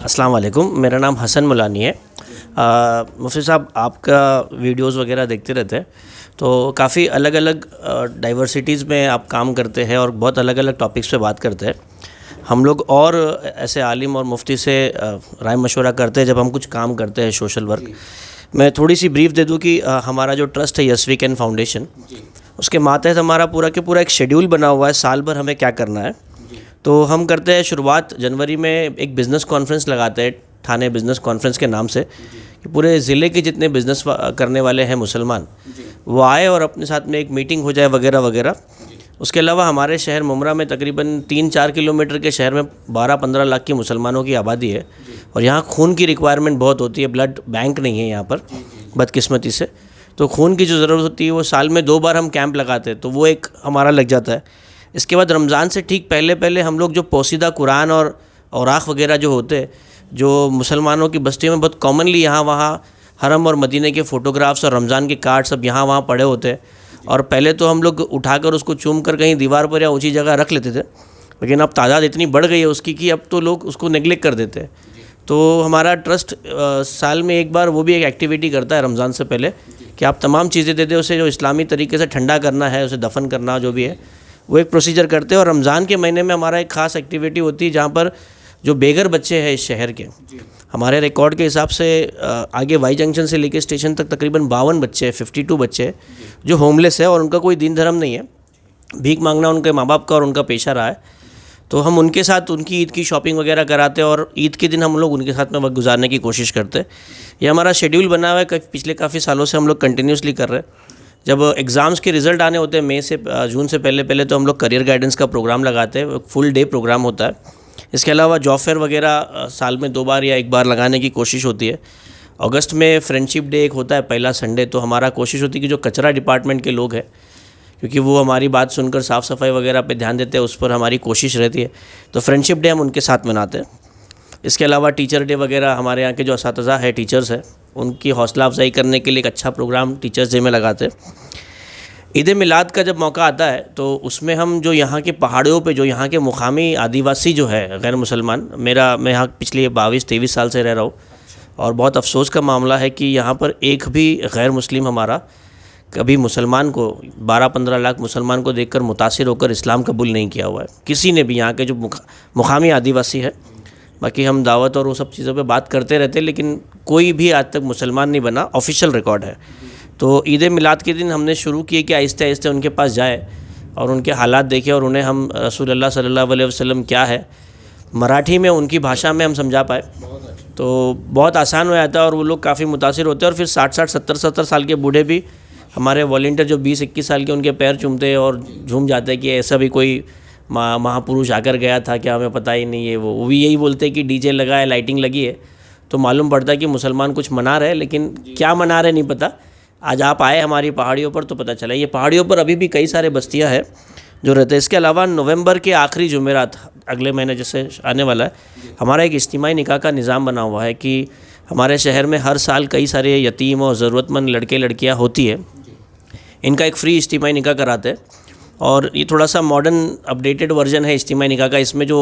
अस्सलाम वालेकुम, मेरा नाम हसन मुलानी है। मुफ्ती साहब, आपका वीडियोस वगैरह देखते रहते हैं, तो काफ़ी अलग अलग डाइवर्सिटीज़ में आप काम करते हैं और बहुत अलग अलग टॉपिक्स पे बात करते हैं। हम लोग और ऐसे आलिम और मुफ्ती से राय मशवरा करते हैं जब हम कुछ काम करते हैं सोशल वर्क। मैं थोड़ी सी ब्रीफ दे दूं कि हमारा जो ट्रस्ट है यस वी कैन फाउंडेशन, उसके मातहत हमारा पूरा के पूरा एक शेड्यूल बना हुआ है साल भर हमें क्या करना है। तो हम करते हैं शुरुआत जनवरी में एक बिज़नेस कॉन्फ्रेंस लगाते हैं थाने बिज़नेस कॉन्फ्रेंस के नाम से, कि पूरे ज़िले के जितने बिज़नेस करने वाले हैं मुसलमान वो आए और अपने साथ में एक मीटिंग हो जाए वगैरह वगैरह। उसके अलावा हमारे शहर मुमरा में तकरीबन 3-4 किलोमीटर के शहर में 12-15 लाख की मुसलमानों की आबादी है और यहाँ खून की रिक्वायरमेंट बहुत होती है। ब्लड बैंक नहीं है यहाँ पर बदकिस्मती से, तो खून की जो ज़रूरत होती है वो साल में 2 बार हम कैंप लगाते हैं, तो वो एक हमारा लग जाता है। इसके बाद रमज़ान से ठीक पहले पहले हम लोग जो पोसीदा कुरान और औराख वगैरह जो होते हैं, जो मुसलमानों की बस्तियों में बहुत कॉमनली यहाँ वहाँ हरम और मदीने के फ़ोटोग्राफ्स और रमज़ान के कार्ड सब यहाँ वहाँ पड़े होते हैं, और पहले तो हम लोग उठाकर उसको चूम कर कहीं दीवार पर या ऊंची जगह रख लेते थे, लेकिन अब तादाद इतनी बढ़ गई है उसकी कि अब तो लोग उसको नेगलेक्ट कर देते हैं। तो हमारा ट्रस्ट साल में एक बार वो भी एक एक्टिविटी करता है रमज़ान से पहले कि आप तमाम चीज़ें देते उसे जो इस्लामी तरीके से ठंडा करना है, उसे दफन करना जो भी है वो एक प्रोसीजर करते हैं। और रमज़ान के महीने में हमारा एक ख़ास एक्टिविटी होती है जहाँ पर जो बेघर बच्चे हैं इस शहर के, हमारे रिकॉर्ड के हिसाब से आगे वाई जंक्शन से लेके स्टेशन तक तकरीबन 52 बच्चे हैं, 52 बच्चे हैं जो होमलेस है और उनका कोई दीन धर्म नहीं है, भीख मांगना उनके माँ बाप का और उनका पेशा रहा है। तो हम उनके साथ उनकी ईद की शॉपिंग वगैरह कराते हैं और ईद के दिन हम लोग उनके साथ में वक्त गुजारने की कोशिश करते हैं। ये हमारा शेड्यूल बना हुआ है, पिछले काफ़ी सालों से हम लोग कंटिन्यूसली कर रहे हैं। जब एग्ज़ाम्स के रिज़ल्ट आने होते हैं मई से जून से पहले पहले, तो हम लोग करियर गाइडेंस का प्रोग्राम लगाते हैं, फुल डे प्रोग्राम होता है। इसके अलावा जॉब फेयर वगैरह साल में 2 बार या 1 बार लगाने की कोशिश होती है। अगस्त में फ्रेंडशिप डे एक होता है पहला संडे, तो हमारा कोशिश होती है कि जो कचरा डिपार्टमेंट के लोग हैं, क्योंकि वो हमारी बात सुनकर साफ़ सफाई वगैरह पे ध्यान देते हैं, उस पर हमारी कोशिश रहती है, तो फ्रेंडशिप डे हम उनके साथ मनाते हैं। इसके अलावा टीचर डे वगैरह हमारे यहाँ के जो असातिज़ा है, टीचर्स हैं, उनकी हौसला अफजाई करने के लिए एक अच्छा प्रोग्राम टीचर्स डे में लगाते हैं। ईद मिलाद का जब मौका आता है तो उसमें हम जो यहाँ के पहाड़ियों पे जो यहाँ के मुकामी आदिवासी जो है गैर मुसलमान, मैं यहाँ पिछले 22-23 साल से रह रहा हूँ और बहुत अफसोस का मामला है कि यहाँ पर एक भी गैर मुस्लिम हमारा कभी मुसलमान को 12-15 लाख मुसलमान को देखकर मुतासिर होकर इस्लाम कबूल नहीं किया हुआ है, किसी ने भी, यहाँ के जो मुकामी आदिवासी है। बाकी हम दावत और वो सब चीज़ों पे बात करते रहते हैं, लेकिन कोई भी आज तक मुसलमान नहीं बना, ऑफिशियल रिकॉर्ड है। तो ईद मिलाद के दिन हमने शुरू किए कि आहिस्ते आहिस्ते उनके पास जाए और उनके हालात देखे और उन्हें हम रसूलुल्लाह सल्लल्लाहु अलैहि वसल्लम क्या है मराठी में उनकी भाषा में हम समझा पाए, तो बहुत आसान हो जाता है और वो लोग काफ़ी मुतासिर होते हैं। और फिर 60-60, 70-70 साल के बूढ़े भी हमारे वॉलंटियर जो 20-21 साल के, उनके पैर चूमते हैं और झूम जाते हैं कि ऐसा भी कोई महापुरुष आकर गया था क्या, हमें पता ही नहीं है। वो भी यही बोलते हैं कि डीजे लगा है, लाइटिंग लगी है, तो मालूम पड़ता है कि मुसलमान कुछ मना रहे हैं, लेकिन क्या मना रहे नहीं पता। आज आप आए हमारी पहाड़ियों पर तो पता चला, ये पहाड़ियों पर अभी भी कई सारे बस्तियां हैं जो रहते हैं। इसके अलावा नवंबर के आखिरी जुमेरात, अगले महीने जैसे आने वाला है, हमारा एक इज्तिमाई निकाह का निज़ाम बना हुआ है कि हमारे शहर में हर साल कई सारे यतीम और ज़रूरतमंद लड़के लड़कियाँ होती है, इनका एक फ्री इज्तिमाई निकाह कराते हैं। और ये थोड़ा सा मॉडर्न अपडेटेड वर्जन है इज्तिमाई निकाह का। इसमें जो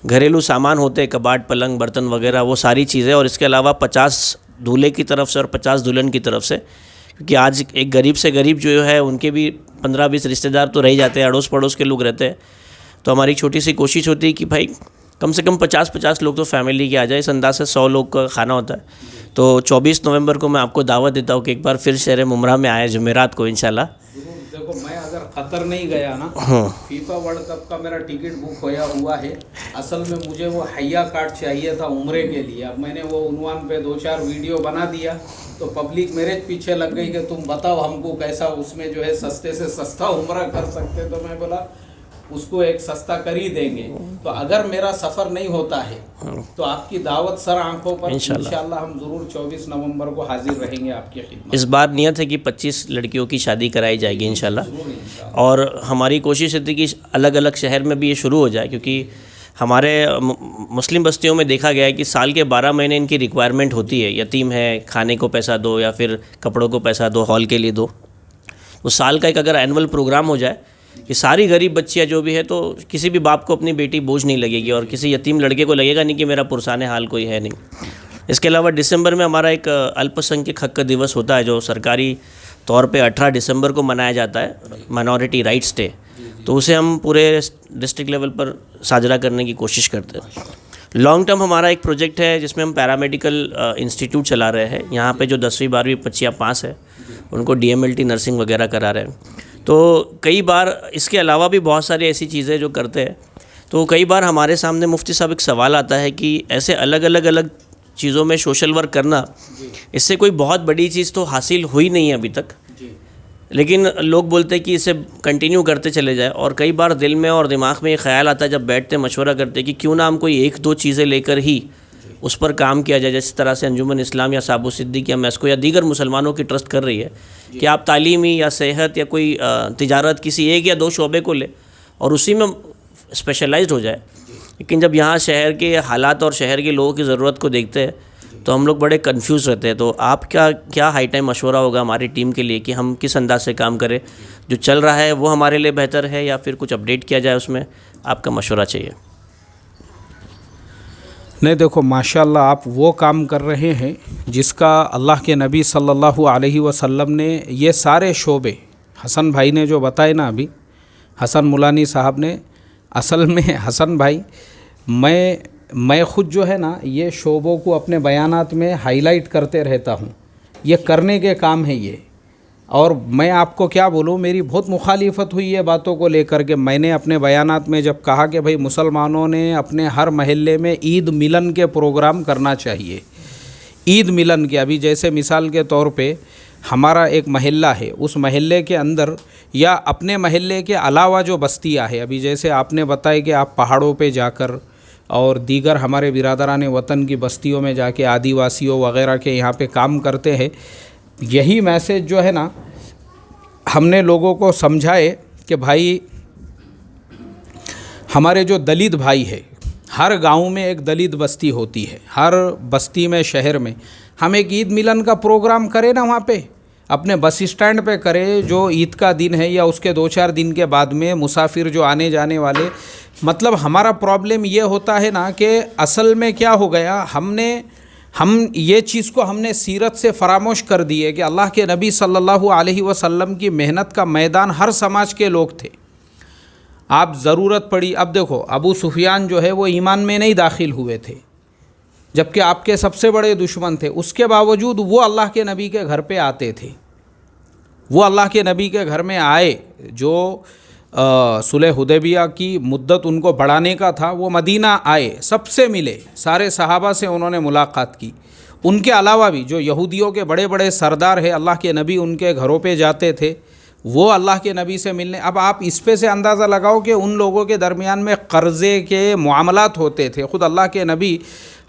घरेलू सामान होते हैं, कबाड़, पलंग, बर्तन वगैरह, वो सारी चीज़ें, और इसके अलावा 50 दूल्हे की तरफ से और 50 दुल्हन की तरफ से, क्योंकि आज एक गरीब से गरीब जो है उनके भी 15-20 रिश्तेदार तो रह जाते हैं, अड़ोस पड़ोस के लोग रहते हैं। तो हमारी छोटी सी कोशिश होती है कि भाई कम से कम 50-50 लोग तो फैमिली के आ जाए, इस अंदाज से 100 लोग का खाना होता है। तो 24 नवंबर को मैं आपको दावत देता हूँ कि एक बार फिर शहर मुमरा में आए जुमेरात को इंशाल्लाह। देखो, मैं अगर कतर नहीं गया ना, फीफा वर्ल्ड कप का मेरा टिकट बुक होया हुआ है। असल में मुझे वो हया कार्ड चाहिए था उम्रे के लिए। अब मैंने वो उन्वान पे 2-4 वीडियो बना दिया, तो पब्लिक मेरे पीछे लग गई कि तुम बताओ हमको कैसा उसमें जो है सस्ते से सस्ता उम्रा कर सकते। तो मैं बोला उसको एक सस्ता कर ही देंगे। तो अगर मेरा सफ़र नहीं होता है तो आपकी दावत सर आंखों पर, इंशाल्लाह हम ज़रूर 24 नवंबर को हाजिर रहेंगे आपकी खिदमत। इस बार नियत है कि 25 लड़कियों की शादी कराई जाएगी इंशाल्लाह, और हमारी कोशिश थी कि अलग अलग शहर में भी ये शुरू हो जाए, क्योंकि हमारे मुस्लिम बस्तियों में देखा गया है कि साल के 12 महीने इनकी रिक्वायरमेंट होती है। यतीम है, खाने को पैसा दो या फिर कपड़ों को पैसा दो, हॉल के लिए दो। तो साल का एक अगर एनुअल प्रोग्राम हो जाए कि सारी गरीब बच्चियाँ जो भी है, तो किसी भी बाप को अपनी बेटी बोझ नहीं लगेगी और किसी यतीम लड़के को लगेगा नहीं कि मेरा पुरसाने हाल कोई है नहीं। इसके अलावा दिसंबर में हमारा एक अल्पसंख्यक हक दिवस होता है जो सरकारी तौर पे 18 दिसंबर को मनाया जाता है, माइनॉरिटी राइट्स डे। तो उसे हम पूरे डिस्ट्रिक्ट लेवल पर साझा करने की कोशिश करते हैं। लॉन्ग टर्म हमारा एक प्रोजेक्ट है जिसमें हम पैरामेडिकल इंस्टीट्यूट चला रहे हैं। यहाँ पे जो 10वीं 12वीं बच्चियाँ पास है उनको DMLT नर्सिंग वगैरह करा रहे हैं। तो कई बार इसके अलावा भी बहुत सारी ऐसी चीज़ें जो करते हैं, तो कई बार हमारे सामने मुफ्ती साहब एक सवाल आता है कि ऐसे अलग अलग चीज़ों में सोशल वर्क करना, इससे कोई बहुत बड़ी चीज़ तो हासिल हुई नहीं है अभी तक, लेकिन लोग बोलते हैं कि इसे कंटिन्यू करते चले जाए। और कई बार दिल में और दिमाग में ये ख्याल आता है जब बैठते मशवरा करते कि क्यों ना हम कोई 1-2 चीज़ें लेकर ही उस पर काम किया जाए। जिस तरह से अंजुमन इस्लाम या साबु सिद्दीक या मैस्को या दीगर मुसलमानों की ट्रस्ट कर रही है कि आप तालीमी या सेहत या कोई तिजारत किसी 1 या 2 शोबे को ले और उसी में स्पेशलाइज्ड हो जाए। लेकिन जब यहाँ शहर के हालात और शहर के लोगों की ज़रूरत को देखते हैं तो हम लोग बड़े कंफ्यूज रहते हैं। तो आपका क्या हाई टाइम मशवरा होगा हमारी टीम के लिए कि हम किस अंदाज से काम करें, जो चल रहा है वो हमारे लिए बेहतर है या फिर कुछ अपडेट किया जाए, उसमें आपका मशवरा चाहिए। नहीं देखो, माशाल्लाह आप वो काम कर रहे हैं जिसका अल्लाह के नबी सल्लल्लाहु अलैहि वसल्लम ने ये सारे शोबे, हसन भाई ने जो बताए ना अभी, हसन मुलानी साहब ने, असल में हसन भाई मैं ख़ुद जो है ना ये शोबों को अपने बयानात में हाईलाइट करते रहता हूँ। ये करने के काम है ये। और मैं आपको क्या बोलूँ, मेरी बहुत मुखालिफत हुई है बातों को लेकर के। मैंने अपने बयानात में जब कहा कि भाई मुसलमानों ने अपने हर महल्ले में ईद मिलन के प्रोग्राम करना चाहिए, ईद मिलन के, अभी जैसे मिसाल के तौर पे हमारा एक महल्ला है, उस महल्ले के अंदर या अपने महल्ले के अलावा जो बस्तियाँ है, अभी जैसे आपने बताया कि आप पहाड़ों पे जाकर और दीगर हमारे बिरादरान वतन की बस्तियों में जाके आदिवासियों वगैरह के यहाँ पे काम करते हैं। यही मैसेज जो है ना हमने लोगों को समझाए कि भाई हमारे जो दलित भाई है, हर गांव में एक दलित बस्ती होती है, हर बस्ती में शहर में हम एक ईद मिलन का प्रोग्राम करें ना, वहाँ पे अपने बस स्टैंड पे करें, जो ईद का दिन है या उसके 2-4 दिन के बाद में मुसाफिर जो आने जाने वाले, मतलब हमारा प्रॉब्लम ये होता है ना कि असल में क्या हो गया, हम ये चीज़ को हमने सीरत से फरामोश कर दी है कि अल्लाह के नबी सल्लल्लाहु अलैहि वसल्लम की मेहनत का मैदान हर समाज के लोग थे। आप ज़रूरत पड़ी, अब देखो अबू सुफियान जो है वो ईमान में नहीं दाखिल हुए थे, जबकि आपके सबसे बड़े दुश्मन थे, उसके बावजूद वो अल्लाह के नबी के घर पे आते थे। वो अल्लाह के नबी के घर में आए, जो सुलह हुदैबिया की मुद्दत उनको बढ़ाने का था, वो मदीना आए, सबसे मिले, सारे सहाबा से उन्होंने मुलाकात की। उनके अलावा भी जो यहूदियों के बड़े बड़े सरदार हैं, अल्लाह के नबी उनके घरों पे जाते थे, वो अल्लाह के नबी से मिलने। अब आप इस पे से अंदाज़ा लगाओ कि उन लोगों के दरमियान में कर्ज़े के मामलात होते थे। ख़ुद अल्लाह के नबी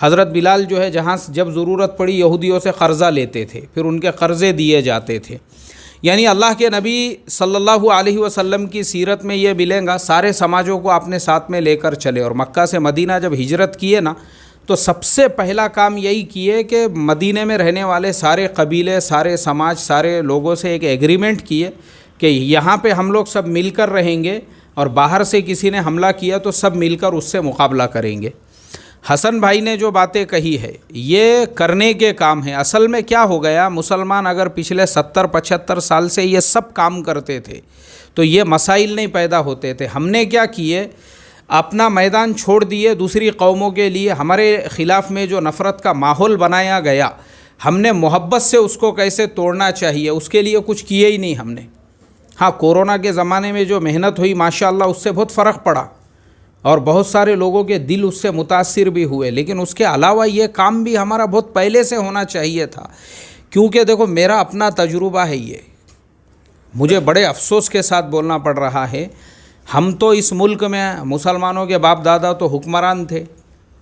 हज़रत बिलाल जो है, जहाँ जब ज़रूरत पड़ी यहूदियों से कर्ज़ा लेते थे, फिर उनके कर्ज़े दिए जाते थे। यानी अल्लाह के नबी सल्लल्लाहु अलैहि वसल्लम की सीरत में ये मिलेगा, सारे समाजों को अपने साथ में लेकर चले। और मक्का से मदीना जब हिजरत किए ना, तो सबसे पहला काम यही किए कि मदीने में रहने वाले सारे कबीले, सारे समाज, सारे लोगों से एक एग्रीमेंट किए कि यहाँ पे हम लोग सब मिलकर रहेंगे और बाहर से किसी ने हमला किया तो सब मिलकर उससे मुकाबला करेंगे। हसन भाई ने जो बातें कही है ये करने के काम है। असल में क्या हो गया, मुसलमान अगर पिछले 70-75 साल से ये सब काम करते थे तो ये मसाइल नहीं पैदा होते थे। हमने क्या किए, अपना मैदान छोड़ दिए दूसरी कौमों के लिए। हमारे ख़िलाफ़ में जो नफ़रत का माहौल बनाया गया, हमने मोहब्बत से उसको कैसे तोड़ना चाहिए उसके लिए कुछ किए ही नहीं हमने। हाँ, कोरोना के ज़माने में जो मेहनत हुई माशाअल्लाह उससे बहुत फ़र्क पड़ा और बहुत सारे लोगों के दिल उससे मुतासिर भी हुए, लेकिन उसके अलावा ये काम भी हमारा बहुत पहले से होना चाहिए था। क्योंकि देखो मेरा अपना तजुर्बा है, ये मुझे बड़े अफसोस के साथ बोलना पड़ रहा है। हम तो इस मुल्क में मुसलमानों के बाप दादा तो हुक्मरान थे,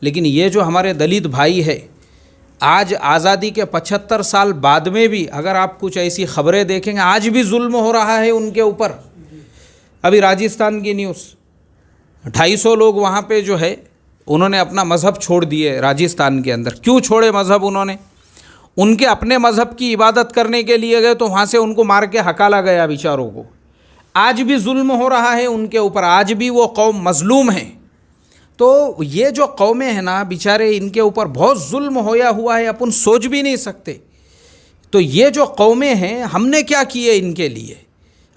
लेकिन ये जो हमारे दलित भाई है, आज आज़ादी के 75 साल बाद में भी अगर आप कुछ ऐसी ख़बरें देखेंगे, आज भी जुल्म हो रहा है उनके ऊपर। अभी राजस्थान की न्यूज़, 250 लोग वहाँ पे जो है उन्होंने अपना मज़हब छोड़ दिए राजस्थान के अंदर। क्यों छोड़े मज़हब उन्होंने? उनके अपने मज़हब की इबादत करने के लिए गए तो वहाँ से उनको मार के हकाला गया बेचारों को। आज भी जुल्म हो रहा है उनके ऊपर, आज भी वो कौम मजलूम है। तो ये जो कौमें हैं ना बेचारे, इनके ऊपर बहुत जुल्म होया हुआ है, अपन सोच भी नहीं सकते। तो ये जो कौमें हैं, हमने क्या किए इनके लिए?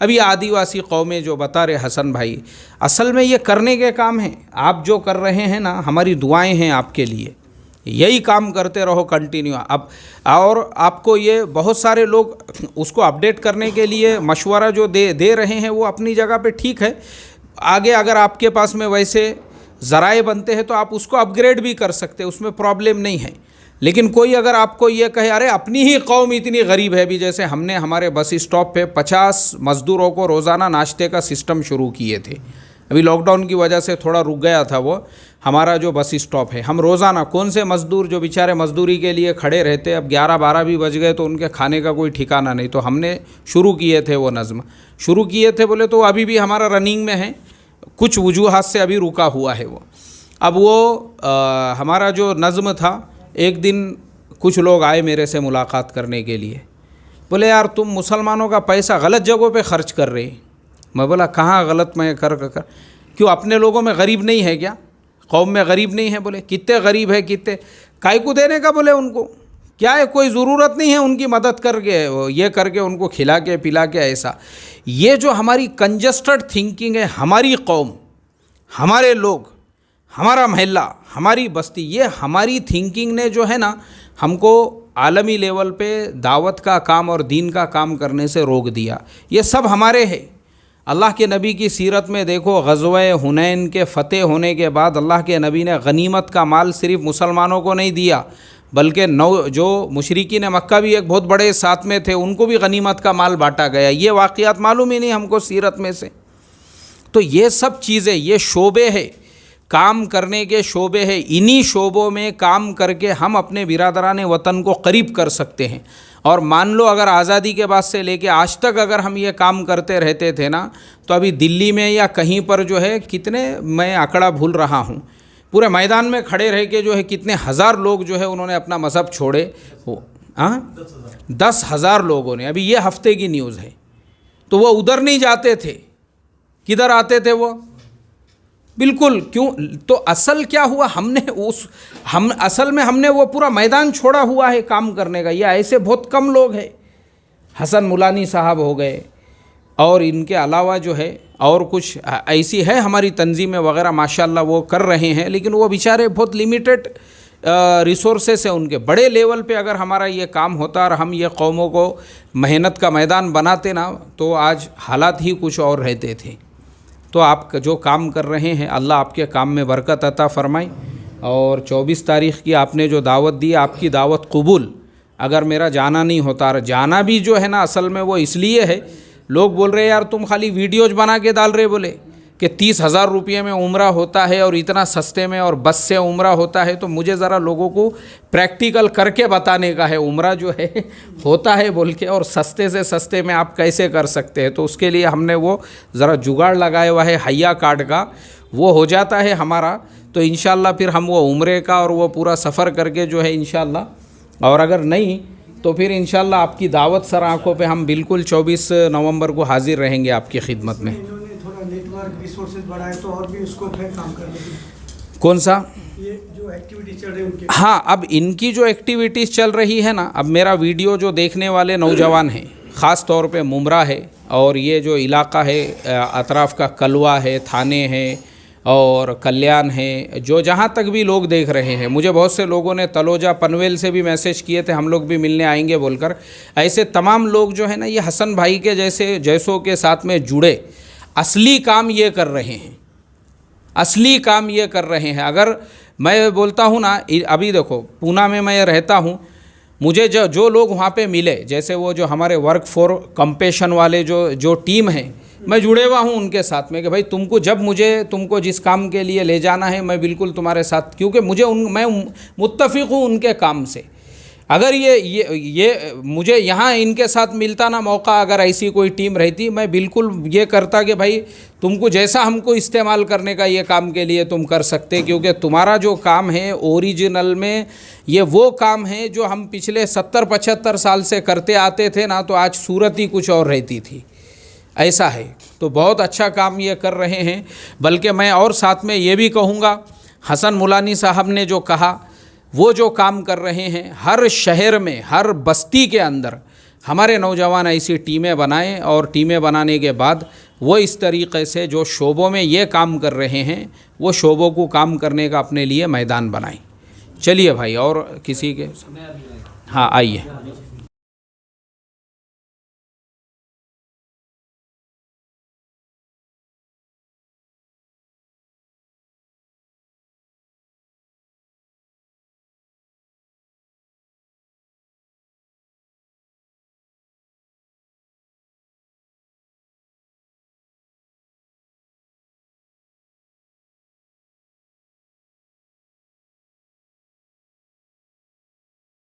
अभी आदिवासी कौमें जो बता रहे हसन भाई, असल में ये करने के काम हैं। आप जो कर रहे हैं ना, हमारी दुआएं हैं आपके लिए, यही काम करते रहो कंटिन्यू। अब और आपको ये बहुत सारे लोग उसको अपडेट करने के लिए मशवरा जो दे रहे हैं, वो अपनी जगह पे ठीक है। आगे अगर आपके पास में वैसे ज़राए बनते हैं तो आप उसको अपग्रेड भी कर सकते हैं, उसमें प्रॉब्लम नहीं है। लेकिन कोई अगर आपको ये कहे अरे अपनी ही कौम इतनी गरीब है, भी जैसे हमने हमारे बस स्टॉप पे 50 मज़दूरों को रोज़ाना नाश्ते का सिस्टम शुरू किए थे। अभी लॉकडाउन की वजह से थोड़ा रुक गया था वो हमारा जो बस स्टॉप है। हम रोज़ाना कौन से मज़दूर जो बेचारे मज़दूरी के लिए खड़े रहते, अब 11-12 भी बज गए तो उनके खाने का कोई ठिकाना नहीं, तो हमने शुरू किए थे वो नज़्म शुरू किए थे। बोले तो अभी भी हमारा रनिंग में है, कुछ वजूहात से अभी रुका हुआ है वो। अब वो हमारा जो नज़्म था, एक दिन कुछ लोग आए मेरे से मुलाकात करने के लिए, बोले यार तुम मुसलमानों का पैसा गलत जगहों पे ख़र्च कर रहे। मैं बोला कहाँ गलत मैं कर क्यों, अपने लोगों में गरीब नहीं है क्या? कौम में गरीब नहीं है? बोले कितने गरीब है, कितने काय को देने का, बोले उनको क्या है, कोई ज़रूरत नहीं है उनकी मदद करके, ये करके उनको खिला के पिला के ऐसा। ये जो हमारी कंजस्टेड थिंकिंग है, हमारी कौम, हमारे लोग, हमारा महल्ला, हमारी बस्ती, ये हमारी थिंकिंग ने जो है ना हमको आलमी लेवल पे दावत का काम और दीन का काम करने से रोक दिया। ये सब हमारे है। अल्लाह के नबी की सीरत में देखो, ग़ज़वा हुनैन के फ़तेह होने के बाद अल्लाह के नबी ने गनीमत का माल सिर्फ़ मुसलमानों को नहीं दिया, बल्कि जो मुशरिकीन मक्का भी एक बहुत बड़े साथ में थे, उनको भी गनीमत का माल बांटा गया। ये वाक़ियात मालूम ही नहीं हमको सीरत में से। तो ये सब चीज़ें, ये शोबे हैं, काम करने के शोबे हैं। इन्हीं शोबों में काम करके हम अपने बिरादरान वतन को करीब कर सकते हैं। और मान लो अगर आज़ादी के बाद से लेके आज तक अगर हम ये काम करते रहते थे ना, तो अभी दिल्ली में या कहीं पर जो है कितने, मैं आंकड़ा भूल रहा हूँ, पूरे मैदान में खड़े रह के जो है कितने हज़ार लोग जो है उन्होंने अपना मज़हब छोड़े। वो 10,000 लोगों ने, अभी ये हफ्ते की न्यूज़ है। तो वो उधर नहीं जाते थे, किधर आते थे वो? बिल्कुल। क्यों? तो असल क्या हुआ, असल में हमने वो पूरा मैदान छोड़ा हुआ है काम करने का। ये ऐसे बहुत कम लोग हैं, हसन मुलानी साहब हो गए और इनके अलावा जो है और कुछ ऐसी है हमारी तंजीमें वगैरह, माशाल्लाह वो कर रहे हैं। लेकिन वो बेचारे बहुत लिमिटेड रिसोर्सेस है उनके। बड़े लेवल पे अगर हमारा ये काम होता और हम ये कौमों को मेहनत का मैदान बनाते ना, तो आज हालात ही कुछ और रहते थे। तो आप जो काम कर रहे हैं, अल्लाह आपके काम में बरकत अता फरमाए। और 24 तारीख़ की आपने जो दावत दी, आपकी दावत कबूल। अगर मेरा जाना नहीं होता, जाना भी जो है ना असल में वो इसलिए है, लोग बोल रहे यार तुम खाली वीडियोज बना के डाल रहे, बोले कि 30,000 रुपये में उम्रा होता है और इतना सस्ते में और बस से उम्रा होता है। तो मुझे ज़रा लोगों को प्रैक्टिकल करके बताने का है, उम्रा जो है होता है बोल के, और सस्ते से सस्ते में आप कैसे कर सकते हैं। तो उसके लिए हमने वो ज़रा जुगाड़ लगाया हुआ है हय्या कार्ड का, वो हो जाता है हमारा तो इंशाल्लाह फिर हम वो उम्रे का और वो पूरा सफ़र करके जो है इंशाल्लाह, और अगर नहीं तो फिर इंशाल्लाह आपकी दावत सर आँखों पे हम बिल्कुल 24 नवंबर को हाजिर रहेंगे आपकी खिदमत में। इन्होंने थोड़ा नेटवर्क रिसोर्सेज बढ़ाए तो और भी उसको फिर काम करने की। कौन सा? ये जो एक्टिविटी चल रही है उनकी। हाँ, अब इनकी जो एक्टिविटीज़ चल रही है ना, अब मेरा वीडियो जो देखने वाले नौजवान हैं, ख़ास तौर पे मुमरा है और ये जो इलाका है अतराफ़ का, कलवा है, थाने है और कल्याण है, जो जहाँ तक भी लोग देख रहे हैं, मुझे बहुत से लोगों ने तलोजा पनवेल से भी मैसेज किए थे, हम लोग भी मिलने आएंगे बोलकर। ऐसे तमाम लोग जो है ना, ये हसन भाई के जैसों के साथ में जुड़े असली काम ये कर रहे हैं, असली काम ये कर रहे हैं। अगर मैं बोलता हूँ ना, अभी देखो पूना में मैं रहता हूँ, मुझे जो लोग वहाँ पे मिले, जैसे वो जो हमारे वर्क फॉर कंपेशन वाले जो टीम है, मैं जुड़े हुआ हूँ उनके साथ में कि भाई तुमको जिस काम के लिए ले जाना है मैं बिल्कुल तुम्हारे साथ, क्योंकि मैं मुत्तफ़िक़ हूँ उनके काम से। अगर ये मुझे यहाँ इनके साथ मिलता ना मौका, अगर ऐसी कोई टीम रहती, मैं बिल्कुल ये करता कि भाई तुमको जैसा हमको इस्तेमाल करने का ये काम के लिए तुम कर सकते, क्योंकि तुम्हारा जो काम है ओरिजिनल में ये वो काम है जो हम पिछले 70-75 साल से करते आते थे ना, तो आज सूरत ही कुछ और रहती थी। ऐसा है। तो बहुत अच्छा काम ये कर रहे हैं। बल्कि मैं और साथ में ये भी कहूँगा, हसन मुलानी साहब ने जो कहा वो जो काम कर रहे हैं, हर शहर में हर बस्ती के अंदर हमारे नौजवान ऐसी टीमें बनाएं और टीमें बनाने के बाद वो इस तरीक़े से जो शोबों में ये काम कर रहे हैं वो शोबों को काम करने का अपने लिए मैदान बनाएं। चलिए भाई, और किसी के, हाँ आइए।